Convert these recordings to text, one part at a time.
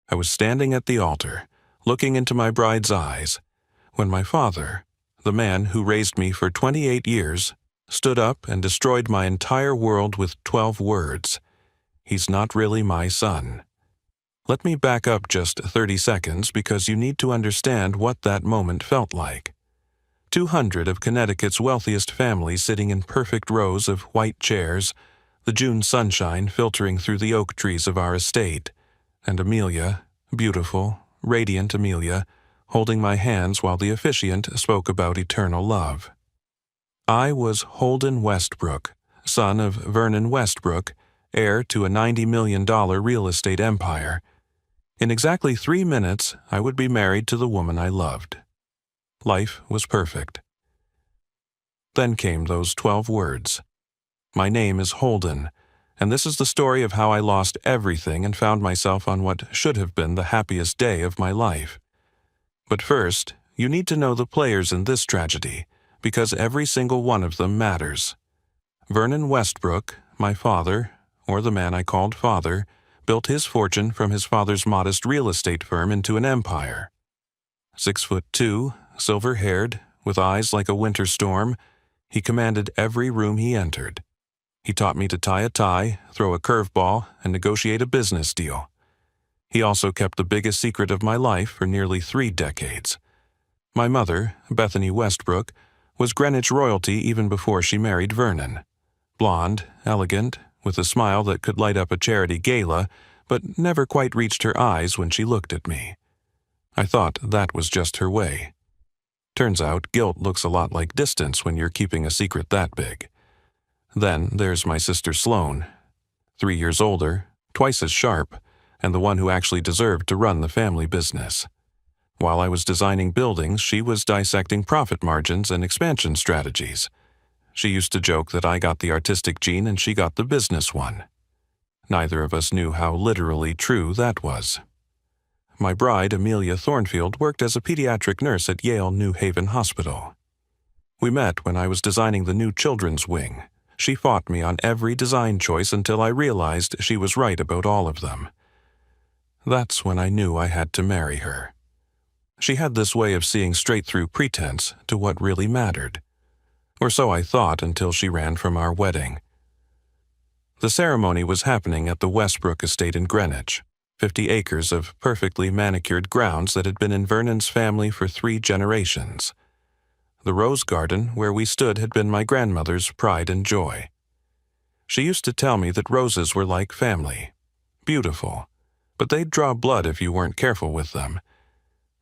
I was standing at the altar, looking into my bride's eyes, when my father, the man who raised me for 28 years, stood up and destroyed my entire world with 12 words. He's not really my son. Let me back up just 30 seconds because you need to understand what that moment felt like. 200 of Connecticut's wealthiest families sitting in perfect rows of white chairs, the June sunshine filtering through the oak trees of our estate, and Amelia, beautiful, radiant Amelia, holding my hands while the officiant spoke about eternal love. I was Holden Westbrook, son of Vernon Westbrook, heir to a $90 million real estate empire. In exactly 3 minutes, I would be married to the woman I loved. Life was perfect. Then came those 12 words. My name is Holden, and this is the story of how I lost everything and found myself on what should have been the happiest day of my life. But first, you need to know the players in this tragedy, because every single one of them matters. Vernon Westbrook, my father, or the man I called father, built his fortune from his father's modest real estate firm into an empire. 6'2", silver-haired, with eyes like a winter storm, he commanded every room he entered. He taught me to tie a tie, throw a curveball, and negotiate a business deal. He also kept the biggest secret of my life for nearly 3 decades. My mother, Bethany Westbrook, was Greenwich royalty even before she married Vernon. Blonde, elegant, with a smile that could light up a charity gala, but never quite reached her eyes when she looked at me. I thought that was just her way. Turns out guilt looks a lot like distance when you're keeping a secret that big. Then there's my sister Sloane, 3 years older, twice as sharp, and the one who actually deserved to run the family business. While I was designing buildings, she was dissecting profit margins and expansion strategies. She used to joke that I got the artistic gene and she got the business one. Neither of us knew how literally true that was. My bride, Amelia Thornfield, worked as a pediatric nurse at Yale New Haven Hospital. We met when I was designing the new children's wing. She fought me on every design choice until I realized she was right about all of them. That's when I knew I had to marry her. She had this way of seeing straight through pretense to what really mattered. Or so I thought until she ran from our wedding. The ceremony was happening at the Westbrook estate in Greenwich, 50 acres of perfectly manicured grounds that had been in Vernon's family for 3 generations. The rose garden where we stood had been my grandmother's pride and joy. She used to tell me that roses were like family, beautiful, but they'd draw blood if you weren't careful with them.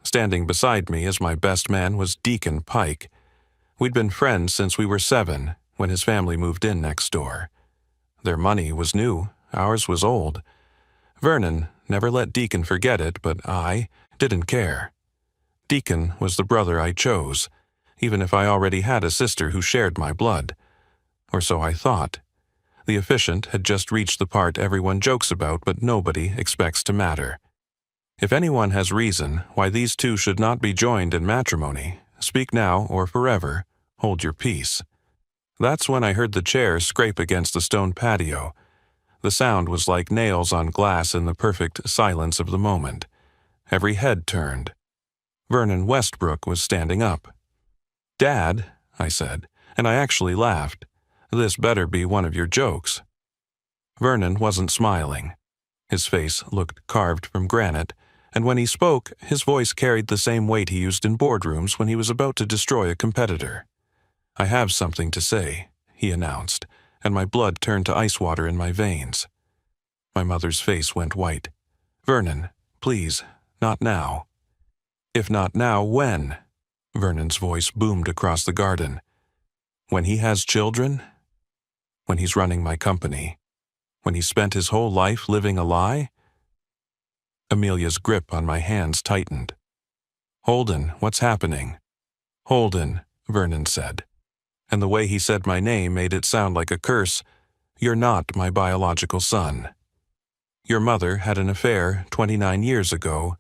Standing beside me as my best man was Deacon Pike. We'd been friends since we were 7, when his family moved in next door. Their money was new, ours was old. Vernon never let Deacon forget it, but I didn't care. Deacon was the brother I chose, even if I already had a sister who shared my blood. Or so I thought. The officiant had just reached the part everyone jokes about but nobody expects to matter. If anyone has reason why these two should not be joined in matrimony, speak now or forever, hold your peace. That's when I heard the chair scrape against the stone patio. The sound was like nails on glass in the perfect silence of the moment. Every head turned. Vernon Westbrook was standing up. "Dad," I said, and I actually laughed. "This better be one of your jokes." Vernon wasn't smiling. His face looked carved from granite, and when he spoke, his voice carried the same weight he used in boardrooms when he was about to destroy a competitor. "I have something to say," he announced, and my blood turned to ice water in my veins. My mother's face went white. "Vernon, please, not now." "If not now, when?" Vernon's voice boomed across the garden. "When he has children? When he's running my company? When he's spent his whole life living a lie?" Amelia's grip on my hands tightened. "Holden, what's happening?" "Holden," Vernon said, and the way he said my name made it sound like a curse. "You're not my biological son. Your mother had an affair 29 years ago.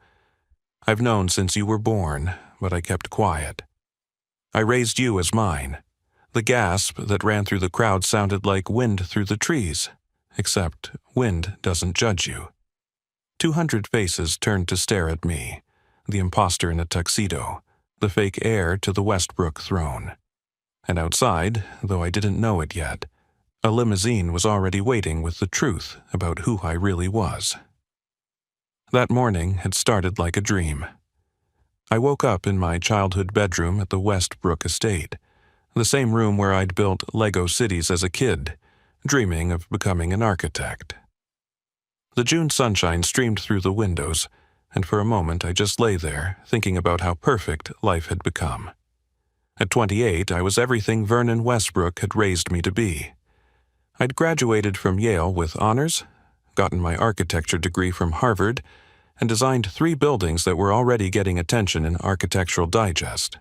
I've known since you were born, but I kept quiet. I raised you as mine." The gasp that ran through the crowd sounded like wind through the trees, except wind doesn't judge you. 200 faces turned to stare at me, the imposter in a tuxedo, the fake heir to the Westbrook throne. And outside, though I didn't know it yet, a limousine was already waiting with the truth about who I really was. That morning had started like a dream. I woke up in my childhood bedroom at the Westbrook estate, the same room where I'd built Lego cities as a kid, dreaming of becoming an architect. The June sunshine streamed through the windows, and for a moment I just lay there, thinking about how perfect life had become. At 28, I was everything Vernon Westbrook had raised me to be. I'd graduated from Yale with honors, gotten my architecture degree from Harvard, and designed 3 buildings that were already getting attention in Architectural Digest.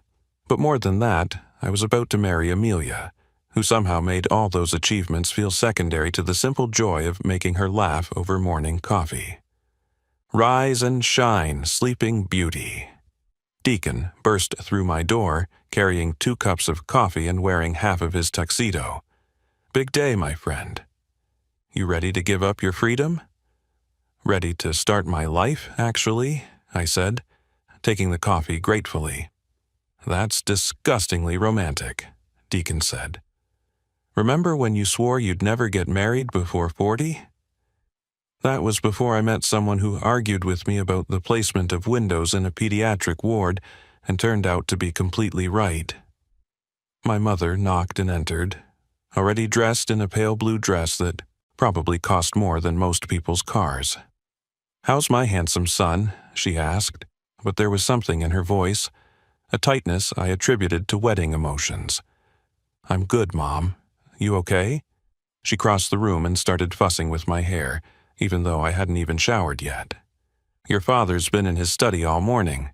But more than that, I was about to marry Amelia, who somehow made all those achievements feel secondary to the simple joy of making her laugh over morning coffee. Rise and shine, sleeping beauty. Deacon burst through my door, carrying 2 cups of coffee and wearing half of his tuxedo. Big day, my friend. You ready to give up your freedom? Ready to start my life, actually, I said, taking the coffee gratefully. That's disgustingly romantic, Deacon said. Remember when you swore you'd never get married before 40? That was before I met someone who argued with me about the placement of windows in a pediatric ward and turned out to be completely right. My mother knocked and entered, already dressed in a pale blue dress that probably cost more than most people's cars. "How's my handsome son?" she asked, but there was something in her voice, a tightness I attributed to wedding emotions. "I'm good, Mom. You okay?" She crossed the room and started fussing with my hair, even though I hadn't even showered yet. "Your father's been in his study all morning.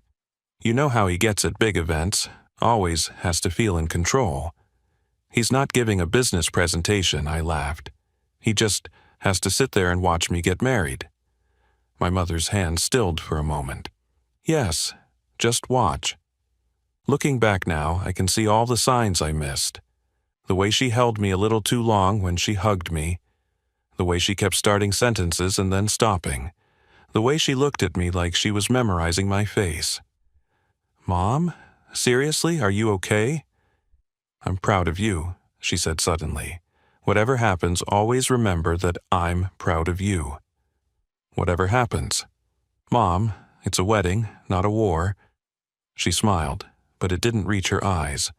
You know how he gets at big events, always has to feel in control. He's not giving a business presentation," I laughed. "He just has to sit there and watch me get married." My mother's hand stilled for a moment. "Yes, just watch." Looking back now, I can see all the signs I missed. The way she held me a little too long when she hugged me. The way she kept starting sentences and then stopping. The way she looked at me like she was memorizing my face. "Mom, seriously, are you okay?" "I'm proud of you," she said suddenly. "Whatever happens, always remember that I'm proud of you. Whatever happens. Mom, it's a wedding, not a war." She smiled, but it didn't reach her eyes.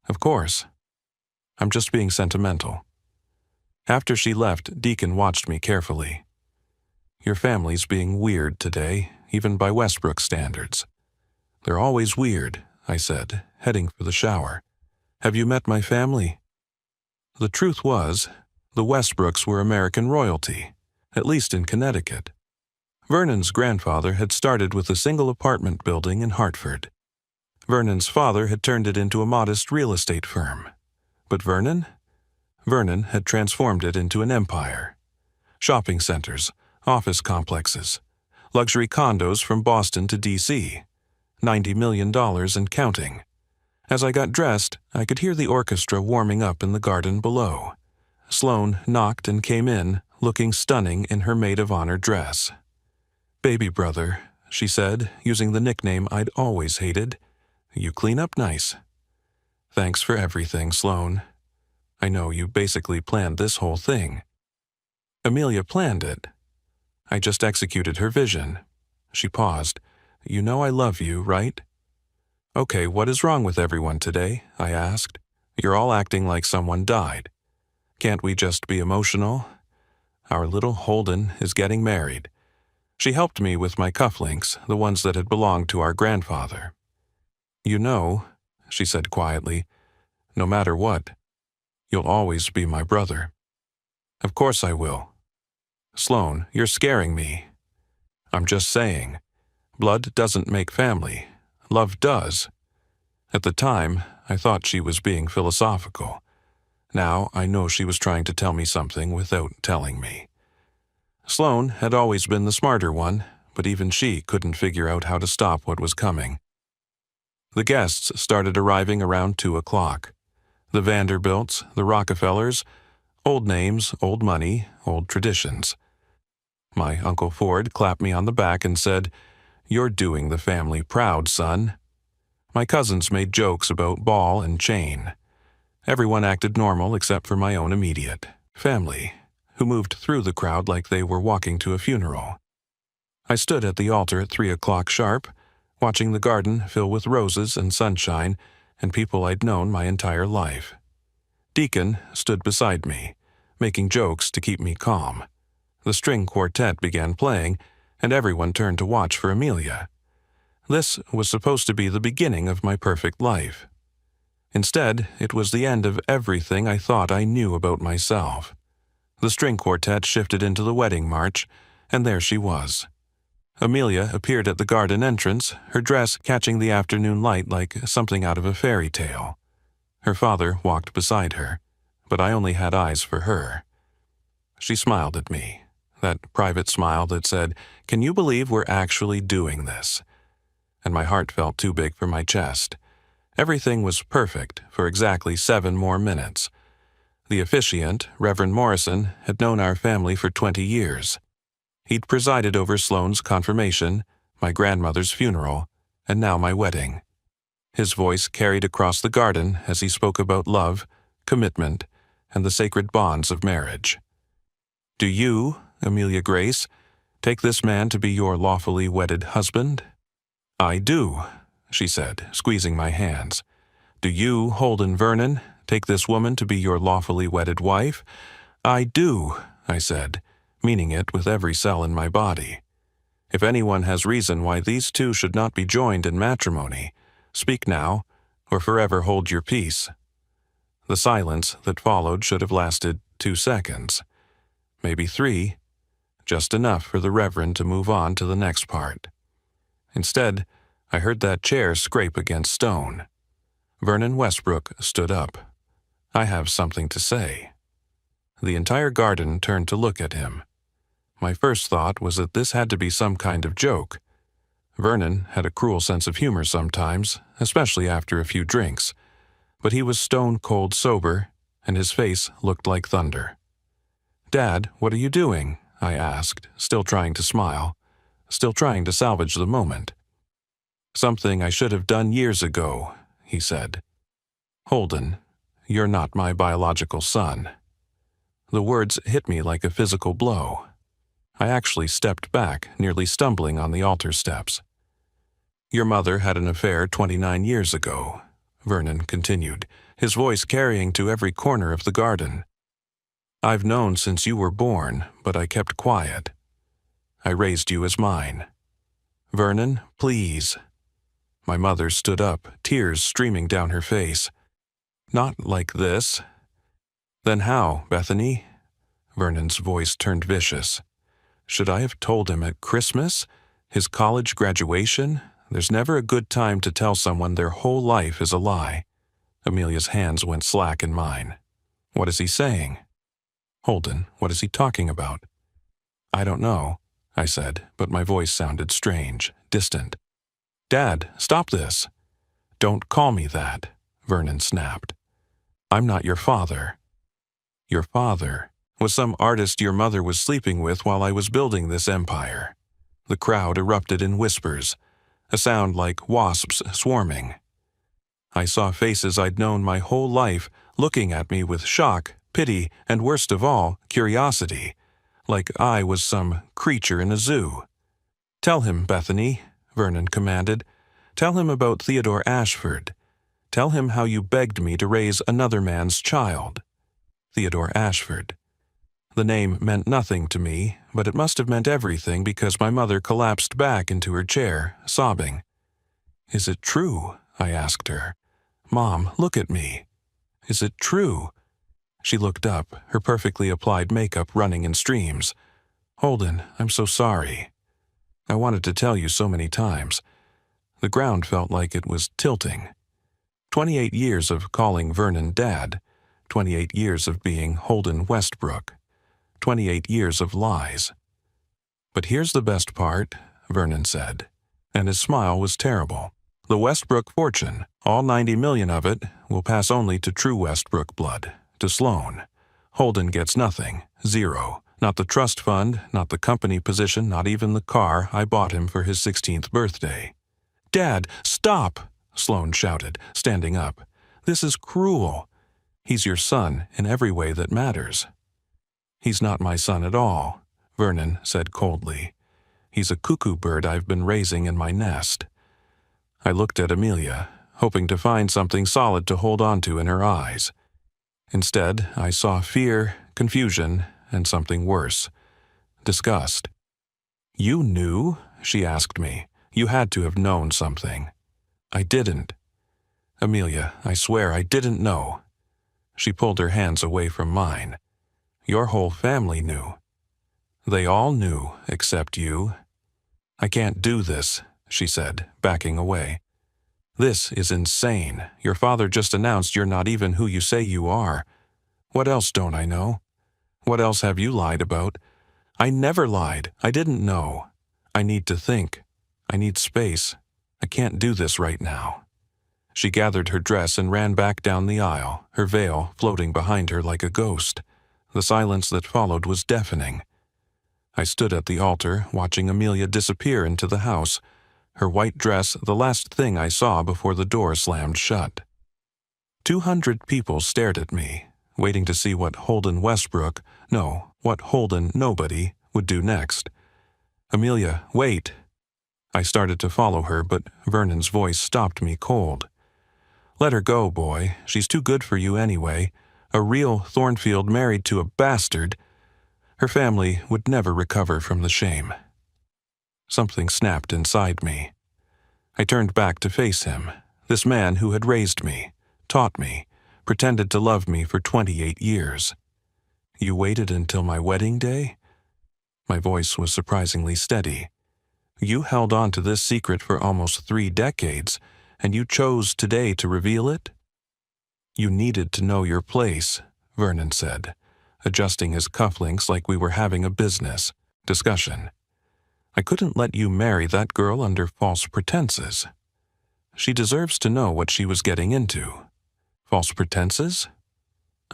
"Of course. I'm just being sentimental." After she left, Deacon watched me carefully. "Your family's being weird today, even by Westbrook standards." "They're always weird," I said, heading for the shower. "Have you met my family?" The truth was, the Westbrooks were American royalty, at least in Connecticut. Vernon's grandfather had started with a single apartment building in Hartford. Vernon's father had turned it into a modest real estate firm. But Vernon? Vernon had transformed it into an empire. Shopping centers, office complexes, luxury condos from Boston to D.C., $90 million and counting. As I got dressed, I could hear the orchestra warming up in the garden below. Sloane knocked and came in, looking stunning in her maid-of-honor dress. "Baby brother," she said, using the nickname I'd always hated. "You clean up nice." "Thanks for everything, Sloane. I know you basically planned this whole thing." "Amelia planned it. I just executed her vision." She paused. "You know I love you, right?" "Okay, what is wrong with everyone today?" I asked. "You're all acting like someone died. Can't we just be emotional? Our little Holden is getting married." She helped me with my cufflinks, the ones that had belonged to our grandfather. "You know," she said quietly, "no matter what, you'll always be my brother." "Of course I will." "Sloane, you're scaring me." "I'm just saying. Blood doesn't make family. Love does." At the time, I thought she was being philosophical. Now I know she was trying to tell me something without telling me. Sloane had always been the smarter one, but even she couldn't figure out how to stop what was coming. The guests started arriving around 2 o'clock. The Vanderbilts, the Rockefellers, old names, old money, old traditions. My Uncle Ford clapped me on the back and said, "You're doing the family proud, son." My cousins made jokes about ball and chain. Everyone acted normal except for my own immediate family, who moved through the crowd like they were walking to a funeral. I stood at the altar at 3 o'clock sharp, watching the garden fill with roses and sunshine and people I'd known my entire life. Deacon stood beside me, making jokes to keep me calm. The string quartet began playing, and everyone turned to watch for Amelia. This was supposed to be the beginning of my perfect life. Instead, it was the end of everything I thought I knew about myself. The string quartet shifted into the wedding march, and there she was. Amelia appeared at the garden entrance, her dress catching the afternoon light like something out of a fairy tale. Her father walked beside her, but I only had eyes for her. She smiled at me, that private smile that said, "Can you believe we're actually doing this?" And my heart felt too big for my chest. Everything was perfect for exactly 7 more minutes. The officiant, Reverend Morrison, had known our family for 20 years. He'd presided over Sloane's confirmation, my grandmother's funeral, and now my wedding. His voice carried across the garden as he spoke about love, commitment, and the sacred bonds of marriage. "Do you, Amelia Grace, take this man to be your lawfully wedded husband?" "I do," she said, squeezing my hands. "Do you, Holden Vernon, take this woman to be your lawfully wedded wife?" "I do," I said, meaning it with every cell in my body. If anyone has reason why these two should not be joined in matrimony, speak now, or forever hold your peace. The silence that followed should have lasted 2 seconds, maybe 3, just enough for the Reverend to move on to the next part. Instead, I heard that chair scrape against stone. Vernon Westbrook stood up. "I have something to say." The entire garden turned to look at him. My first thought was that this had to be some kind of joke. Vernon had a cruel sense of humor sometimes, especially after a few drinks, but he was stone-cold sober, and his face looked like thunder. "Dad, what are you doing?" I asked, still trying to smile, still trying to salvage the moment. "Something I should have done years ago," he said. "Holden, you're not my biological son." The words hit me like a physical blow. I actually stepped back, nearly stumbling on the altar steps. "Your mother had an affair 29 years ago," Vernon continued, his voice carrying to every corner of the garden. "I've known since you were born, but I kept quiet. I raised you as mine. Vernon, please." My mother stood up, tears streaming down her face. "Not like this." "Then how, Bethany?" Vernon's voice turned vicious. "Should I have told him at Christmas? His college graduation? There's never a good time to tell someone their whole life is a lie." Amelia's hands went slack in mine. "What is he saying?" "Holden, what is he talking about?" "I don't know," I said, but my voice sounded strange, distant. "Dad, stop this." "Don't call me that," Vernon snapped. "I'm not your father." "Your father was some artist your mother was sleeping with while I was building this empire." The crowd erupted in whispers, a sound like wasps swarming. I saw faces I'd known my whole life looking at me with shock, pity, and worst of all, curiosity, like I was some creature in a zoo. "Tell him, Bethany," Vernon commanded. "Tell him about Theodore Ashford. Tell him how you begged me to raise another man's child." Theodore Ashford. The name meant nothing to me, but it must have meant everything because my mother collapsed back into her chair, sobbing. "Is it true?" I asked her. "Mom, look at me. Is it true?" She looked up, her perfectly applied makeup running in streams. "Holden, I'm so sorry. I wanted to tell you so many times." The ground felt like it was tilting. 28 years of calling Vernon Dad, 28 years of being Holden Westbrook, 28 years of lies. "But here's the best part," Vernon said, and his smile was terrible. "The Westbrook fortune, all 90 million of it, will pass only to true Westbrook blood, to Sloane. Holden gets nothing, 0, Not the trust fund, not the company position, not even the car I bought him for his 16th birthday. "Dad, stop!" Sloane shouted, standing up. "This is cruel. He's your son in every way that matters." "He's not my son at all," Vernon said coldly. "He's a cuckoo bird I've been raising in my nest." I looked at Amelia, hoping to find something solid to hold on to in her eyes. Instead, I saw fear, confusion, and something worse. Disgust. "You knew?" she asked me. "You had to have known something." "I didn't." "Amelia, I swear I didn't know." She pulled her hands away from mine. "Your whole family knew." "They all knew, except you." "I can't do this," she said, backing away. "This is insane. Your father just announced you're not even who you say you are. What else don't I know? What else have you lied about?" "I never lied. I didn't know. I need to think. I need space. I can't do this right now." She gathered her dress and ran back down the aisle, her veil floating behind her like a ghost. The silence that followed was deafening. I stood at the altar, watching Amelia disappear into the house, her white dress the last thing I saw before the door slammed shut. 200 people stared at me, waiting to see what Holden Westbrook, no, what Holden Nobody, would do next. "Amelia, wait!" I started to follow her, but Vernon's voice stopped me cold. "Let her go, boy. She's too good for you anyway. A real Thornfield married to a bastard. Her family would never recover from the shame." Something snapped inside me. I turned back to face him, this man who had raised me, taught me, pretended to love me for 28 years. "You waited until my wedding day?" My voice was surprisingly steady. "You held on to this secret for almost 3 decades, and you chose today to reveal it?" "You needed to know your place," Vernon said, adjusting his cufflinks like we were having a business discussion. "I couldn't let you marry that girl under false pretenses. She deserves to know what she was getting into." "False pretenses?"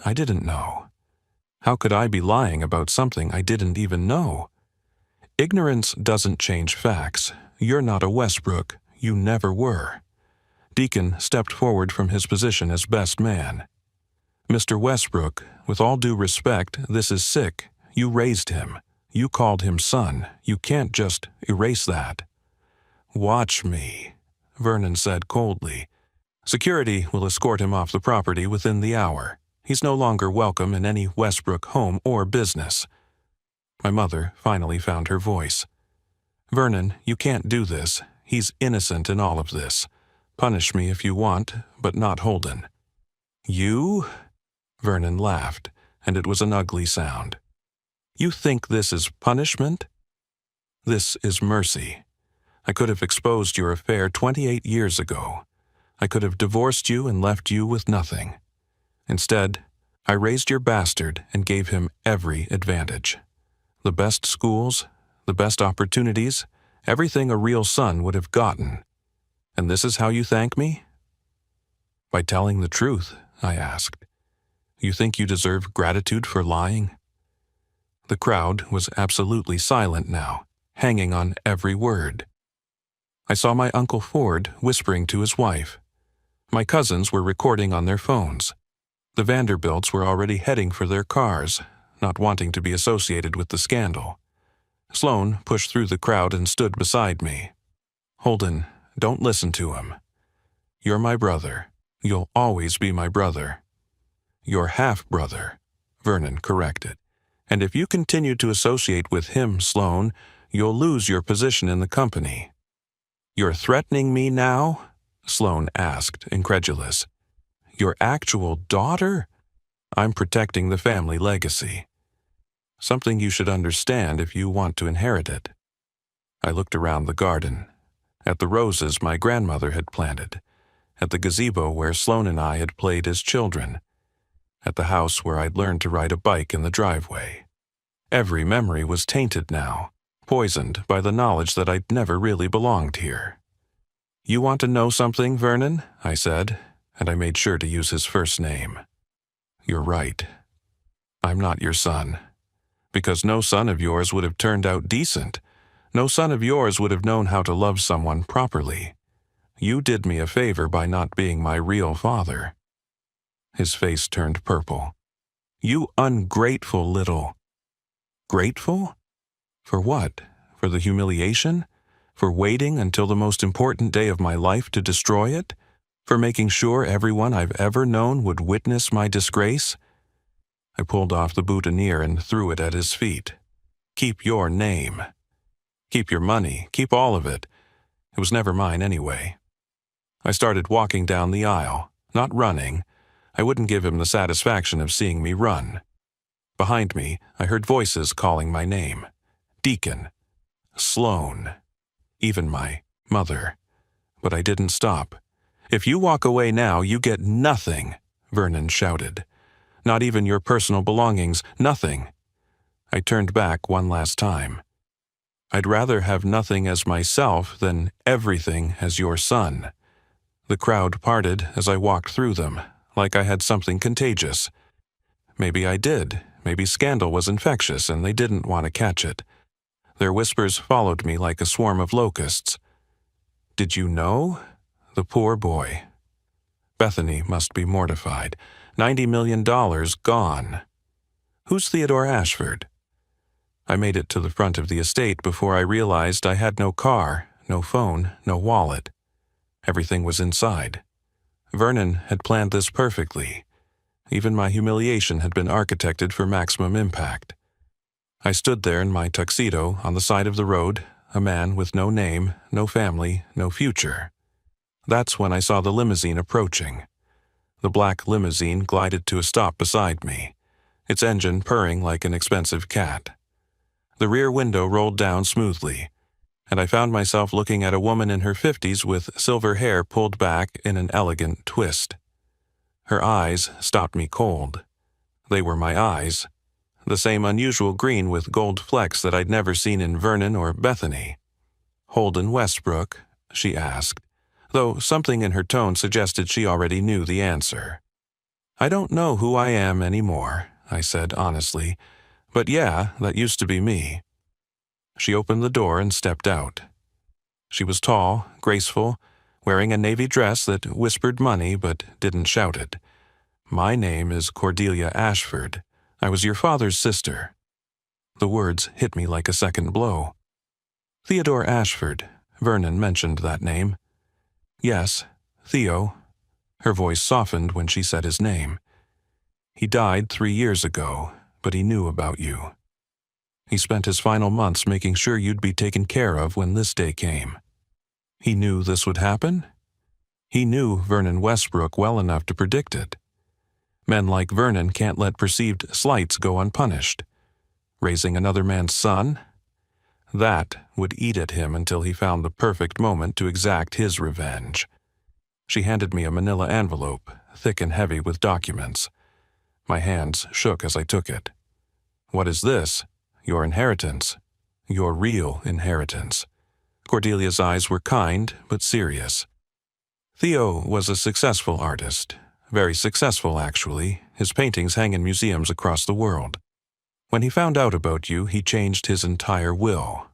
I didn't know. How could I be lying about something I didn't even know? Ignorance doesn't change facts. You're not a Westbrook. You never were. Deacon stepped forward from his position as best man. "Mr. Westbrook, with all due respect, this is sick. You raised him. You called him son. You can't just erase that." "Watch me," Vernon said coldly. "Security will escort him off the property within the hour. He's no longer welcome in any Westbrook home or business." My mother finally found her voice. "Vernon, you can't do this. He's innocent in all of this. Punish me if you want, but not Holden." "You?" Vernon laughed, and it was an ugly sound. "You think this is punishment? This is mercy. I could have exposed your affair 28 years ago. I could have divorced you and left you with nothing. Instead, I raised your bastard and gave him every advantage. The best schools, the best opportunities, everything a real son would have gotten. And this is how you thank me?" "By telling the truth," I asked. "You think you deserve gratitude for lying?" The crowd was absolutely silent now, hanging on every word. I saw my Uncle Ford whispering to his wife. My cousins were recording on their phones. The Vanderbilts were already heading for their cars, not wanting to be associated with the scandal. Sloane pushed through the crowd and stood beside me. "Holden, don't listen to him. You're my brother. You'll always be my brother." "Your half-brother," Vernon corrected. "And if you continue to associate with him, Sloane, you'll lose your position in the company." "You're threatening me now?" Sloane asked, incredulous. "Your actual daughter?" "I'm protecting the family legacy. Something you should understand if you want to inherit it." I looked around the garden, at the roses my grandmother had planted, at the gazebo where Sloane and I had played as children, at the house where I'd learned to ride a bike in the driveway. Every memory was tainted now, poisoned by the knowledge that I'd never really belonged here. "You want to know something, Vernon?" I said, and I made sure to use his first name. "You're right. I'm not your son. Because no son of yours would have turned out decent. No son of yours would have known how to love someone properly. You did me a favor by not being my real father." His face turned purple. "You ungrateful little—" "Grateful? For what? For the humiliation? For waiting until the most important day of my life to destroy it? For making sure everyone I've ever known would witness my disgrace?" I pulled off the boutonniere and threw it at his feet. "Keep your name. Keep your money. Keep all of it. It was never mine anyway." I started walking down the aisle, not running. I wouldn't give him the satisfaction of seeing me run. Behind me, I heard voices calling my name. Deacon. Sloan. Even my mother. But I didn't stop. "If you walk away now, you get nothing," Vernon shouted. "Not even your personal belongings, nothing." I turned back one last time. "I'd rather have nothing as myself than everything as your son." The crowd parted as I walked through them, like I had something contagious. Maybe I did. Maybe scandal was infectious and they didn't want to catch it. Their whispers followed me like a swarm of locusts. "Did you know?" The poor boy. Bethany must be mortified. $90 million gone. "Who's Theodore Ashford?" I made it to the front of the estate before I realized I had no car, no phone, no wallet. Everything was inside. Vernon had planned this perfectly. Even my humiliation had been architected for maximum impact. I stood there in my tuxedo on the side of the road, a man with no name, no family, no future. That's when I saw the limousine approaching. The black limousine glided to a stop beside me, its engine purring like an expensive cat. The rear window rolled down smoothly, and I found myself looking at a woman in her 50s with silver hair pulled back in an elegant twist. Her eyes stopped me cold. They were my eyes, the same unusual green with gold flecks that I'd never seen in Vernon or Bethany. "Holden Westbrook?" she asked, though something in her tone suggested she already knew the answer. "I don't know who I am anymore," I said honestly, "but yeah, that used to be me." She opened the door and stepped out. She was tall, graceful, wearing a navy dress that whispered money but didn't shout it. "My name is Cordelia Ashford. I was your father's sister." The words hit me like a second blow. "Theodore Ashford." Vernon mentioned that name. "Yes, Theo." Her voice softened when she said his name. "He died 3 years ago, but he knew about you. He spent his final months making sure you'd be taken care of when this day came. He knew this would happen? He knew Vernon Westbrook well enough to predict it. Men like Vernon can't let perceived slights go unpunished. Raising another man's son? That would eat at him until he found the perfect moment to exact his revenge." She handed me a manila envelope, thick and heavy with documents. My hands shook as I took it. "What is this?" "Your inheritance. Your real inheritance." Cordelia's eyes were kind but serious. "Theo was a successful artist. Very successful, actually. His paintings hang in museums across the world. When he found out about you, he changed his entire will."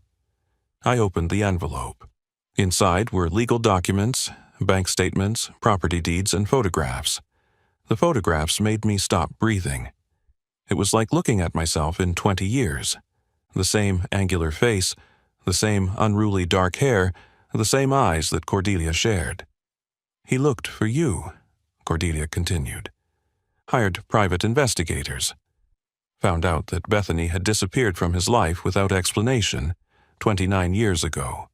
I opened the envelope. Inside were legal documents, bank statements, property deeds, and photographs. The photographs made me stop breathing. It was like looking at myself in 20 years. The same angular face, the same unruly dark hair, the same eyes that Cordelia shared. "He looked for you," Cordelia continued. "Hired private investigators. Found out that Bethany had disappeared from his life without explanation 29 years ago.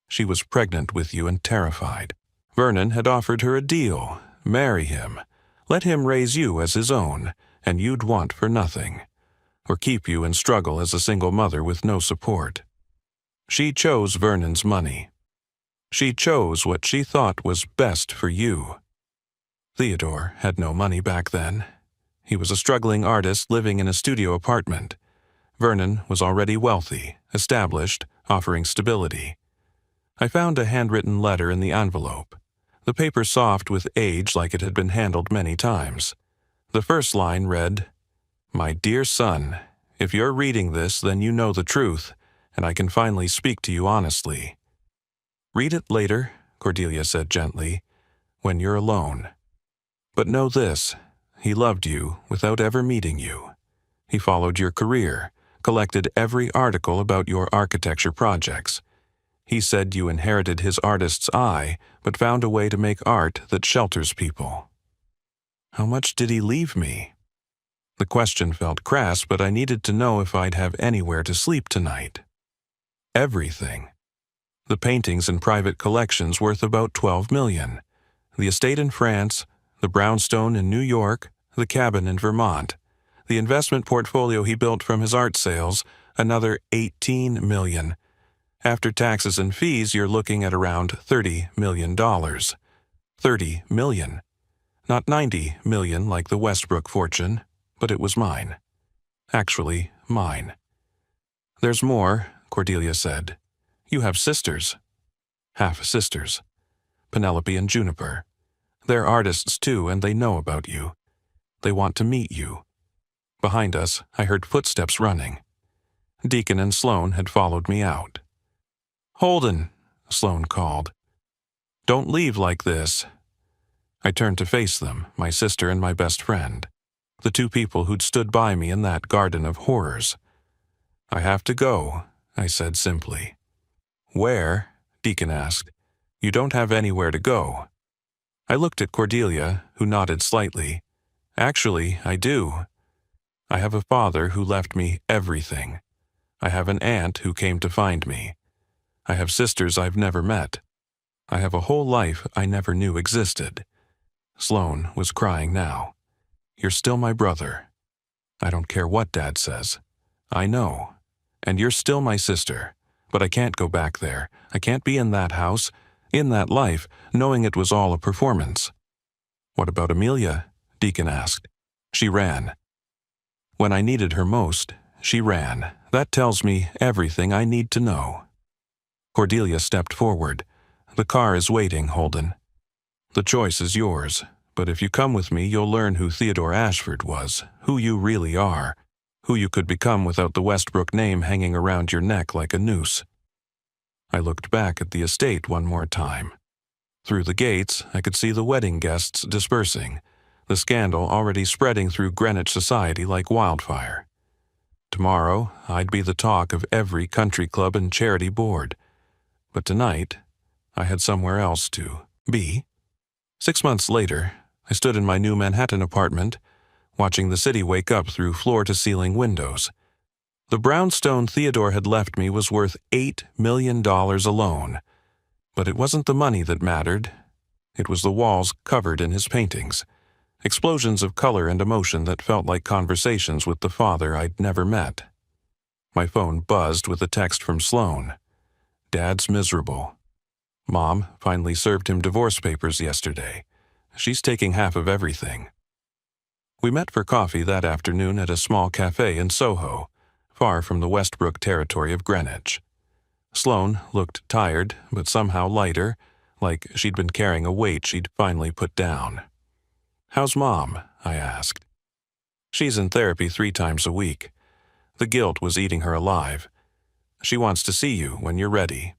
She was pregnant with you and terrified. Vernon had offered her a deal. Marry him. Let him raise you as his own, and you'd want for nothing. Or keep you in struggle as a single mother with no support. She chose Vernon's money. She chose what she thought was best for you. Theodore had no money back then. He was a struggling artist living in a studio apartment. Vernon was already wealthy, established, offering stability. I found a handwritten letter in the envelope. The paper soft with age like it had been handled many times. The first line read, "My dear son, If you're reading this, then you know the truth, and I can finally speak to you honestly. Read it later, Cordelia said gently, when you're alone. But know this, he loved you without ever meeting you. He followed your career, collected every article about your architecture projects. He said you inherited his artist's eye, but found a way to make art that shelters people. How much did he leave me? The question felt crass, but I needed to know if I'd have anywhere to sleep tonight. Everything. The paintings and private collections worth about $12 million. The estate in France, the brownstone in New York, the cabin in Vermont. The investment portfolio he built from his art sales, another $18 million. After taxes and fees, you're looking at around $30 million. $30 million. Not $90 million like the Westbrook fortune, but it was mine. Actually, mine. There's more, Cordelia said. You have sisters. Half-sisters. Penelope and Juniper. They're artists too, and they know about you. They want to meet you. Behind us, I heard footsteps running. Deacon and Sloan had followed me out. Holden, Sloan called. Don't leave like this. I turned to face them, my sister and my best friend, the two people who'd stood by me in that garden of horrors. I have to go, I said simply. Where? Deacon asked. You don't have anywhere to go. I looked at Cordelia, who nodded slightly. Actually, I do. I have a father who left me everything. I have an aunt who came to find me. I have sisters I've never met. I have a whole life I never knew existed. Sloan was crying now. You're still my brother. I don't care what Dad says. I know. And you're still my sister. But I can't go back there. I can't be in that house, in that life, knowing it was all a performance. What about Amelia? Deacon asked. She ran. When I needed her most, she ran. That tells me everything I need to know. Cordelia stepped forward. The car is waiting, Holden. The choice is yours, but if you come with me, you'll learn who Theodore Ashford was, who you really are, who you could become without the Westbrook name hanging around your neck like a noose. I looked back at the estate one more time. Through the gates, I could see the wedding guests dispersing, the scandal already spreading through Greenwich society like wildfire. Tomorrow, I'd be the talk of every country club and charity board. But tonight, I had somewhere else to be. 6 months later, I stood in my new Manhattan apartment, watching the city wake up through floor-to-ceiling windows. The brownstone Theodore had left me was worth $8 million alone. But it wasn't the money that mattered. It was the walls covered in his paintings. Explosions of color and emotion that felt like conversations with the father I'd never met. My phone buzzed with a text from Sloan. Dad's miserable. Mom finally served him divorce papers yesterday. She's taking half of everything. We met for coffee that afternoon at a small cafe in Soho, far from the Westbrook territory of Greenwich. Sloan looked tired, but somehow lighter, like she'd been carrying a weight she'd finally put down. How's Mom? I asked. She's in therapy 3 times a week. The guilt was eating her alive. She wants to see you when you're ready.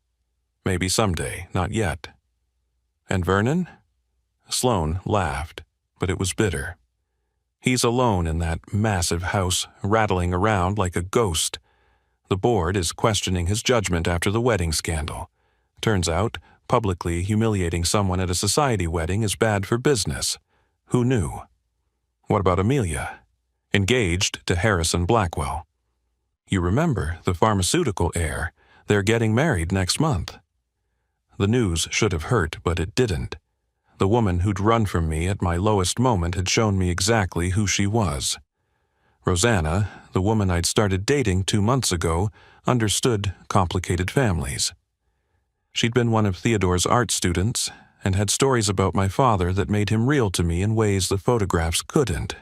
Maybe someday, not yet. And Vernon? Sloan laughed, but it was bitter. He's alone in that massive house, rattling around like a ghost. The board is questioning his judgment after the wedding scandal. Turns out, publicly humiliating someone at a society wedding is bad for business. Who knew? What about Amelia? Engaged to Harrison Blackwell. You remember the pharmaceutical heir. They're getting married next month. The news should have hurt, but it didn't. The woman who'd run from me at my lowest moment had shown me exactly who she was. Rosanna, the woman I'd started dating 2 months ago, understood complicated families. She'd been one of Theodore's art students and had stories about my father that made him real to me in ways the photographs couldn't.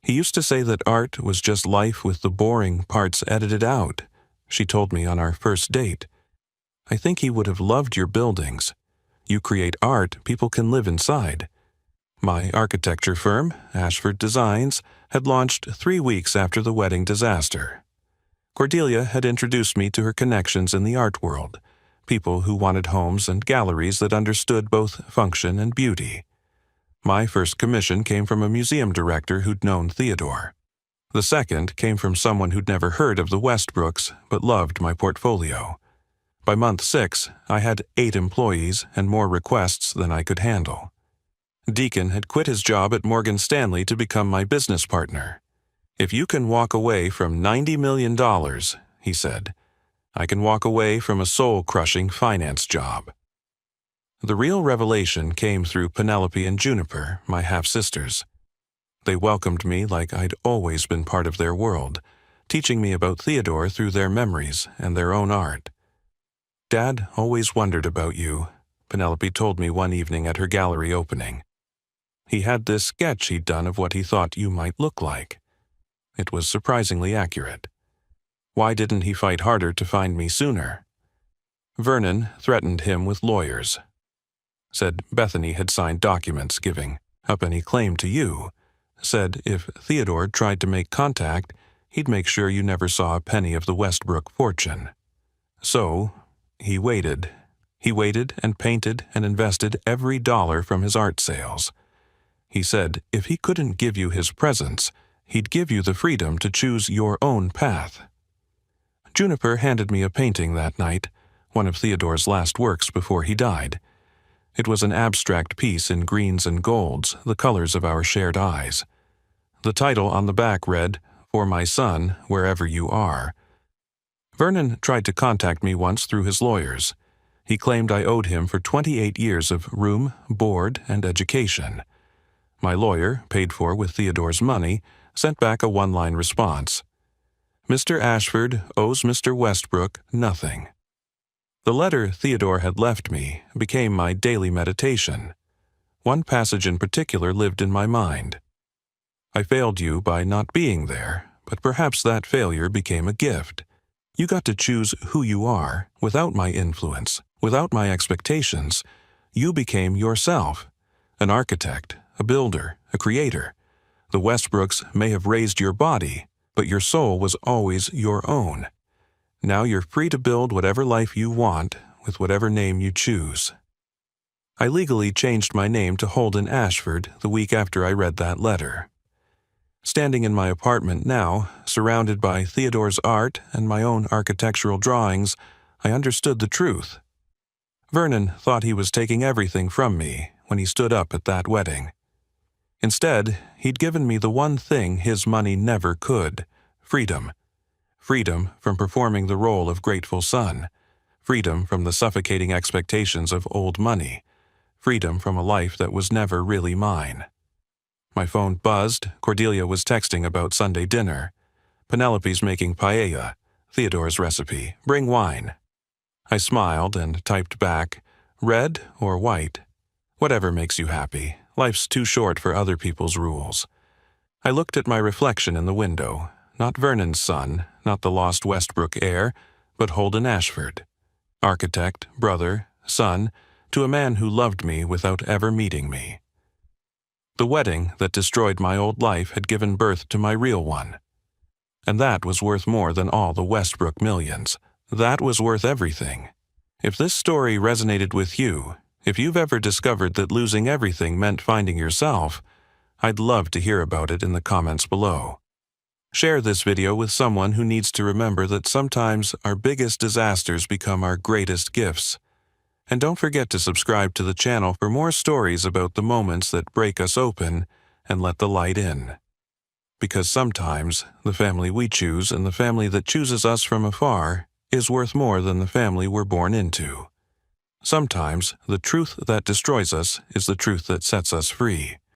He used to say that art was just life with the boring parts edited out, she told me on our first date. I think he would have loved your buildings. You create art people can live inside. My architecture firm, Ashford Designs, had launched 3 weeks after the wedding disaster. Cordelia had introduced me to her connections in the art world, people who wanted homes and galleries that understood both function and beauty. My first commission came from a museum director who'd known Theodore. The second came from someone who'd never heard of the Westbrooks but loved my portfolio. By month 6, I had 8 employees and more requests than I could handle. Deacon had quit his job at Morgan Stanley to become my business partner. "If you can walk away from $90 million, he said, "I can walk away from a soul-crushing finance job." The real revelation came through Penelope and Juniper, my half-sisters. They welcomed me like I'd always been part of their world, teaching me about Theodore through their memories and their own art. "Dad always wondered about you," Penelope told me one evening at her gallery opening. "He had this sketch he'd done of what he thought you might look like." It was surprisingly accurate. Why didn't he fight harder to find me sooner? Vernon threatened him with lawyers. Said Bethany had signed documents giving up any claim to you. Said if Theodore tried to make contact, he'd make sure you never saw a penny of the Westbrook fortune. So, he waited. He waited and painted and invested every dollar from his art sales. He said if he couldn't give you his presence, he'd give you the freedom to choose your own path. Juniper handed me a painting that night, one of Theodore's last works before he died. It was an abstract piece in greens and golds, the colors of our shared eyes. The title on the back read, "For my son, wherever you are." Vernon tried to contact me once through his lawyers. He claimed I owed him for 28 years of room, board, and education. My lawyer, paid for with Theodore's money, sent back a one-line response. "Mr. Ashford owes Mr. Westbrook nothing." The letter Theodore had left me became my daily meditation. One passage in particular lived in my mind. "I failed you by not being there, but perhaps that failure became a gift. You got to choose who you are, without my influence, without my expectations. You became yourself, an architect, a builder, a creator. The Westbrooks may have raised your body, but your soul was always your own. Now you're free to build whatever life you want, with whatever name you choose." I legally changed my name to Holden Ashford the week after I read that letter. Standing in my apartment now, surrounded by Theodore's art and my own architectural drawings, I understood the truth. Vernon thought he was taking everything from me when he stood up at that wedding. Instead, he'd given me the one thing his money never could: freedom. Freedom from performing the role of grateful son. Freedom from the suffocating expectations of old money. Freedom from a life that was never really mine. My phone buzzed. Cordelia was texting about Sunday dinner. Penelope's making paella, Theodore's recipe. Bring wine. I smiled and typed back, "Red or white? Whatever makes you happy. Life's too short for other people's rules." I looked at my reflection in the window. Not Vernon's son, not the lost Westbrook heir, but Holden Ashford. Architect, brother, son, to a man who loved me without ever meeting me. The wedding that destroyed my old life had given birth to my real one. And that was worth more than all the Westbrook millions. That was worth everything. If this story resonated with you, if you've ever discovered that losing everything meant finding yourself, I'd love to hear about it in the comments below. Share this video with someone who needs to remember that sometimes our biggest disasters become our greatest gifts. And don't forget to subscribe to the channel for more stories about the moments that break us open and let the light in. Because sometimes the family we choose and the family that chooses us from afar is worth more than the family we're born into. Sometimes the truth that destroys us is the truth that sets us free.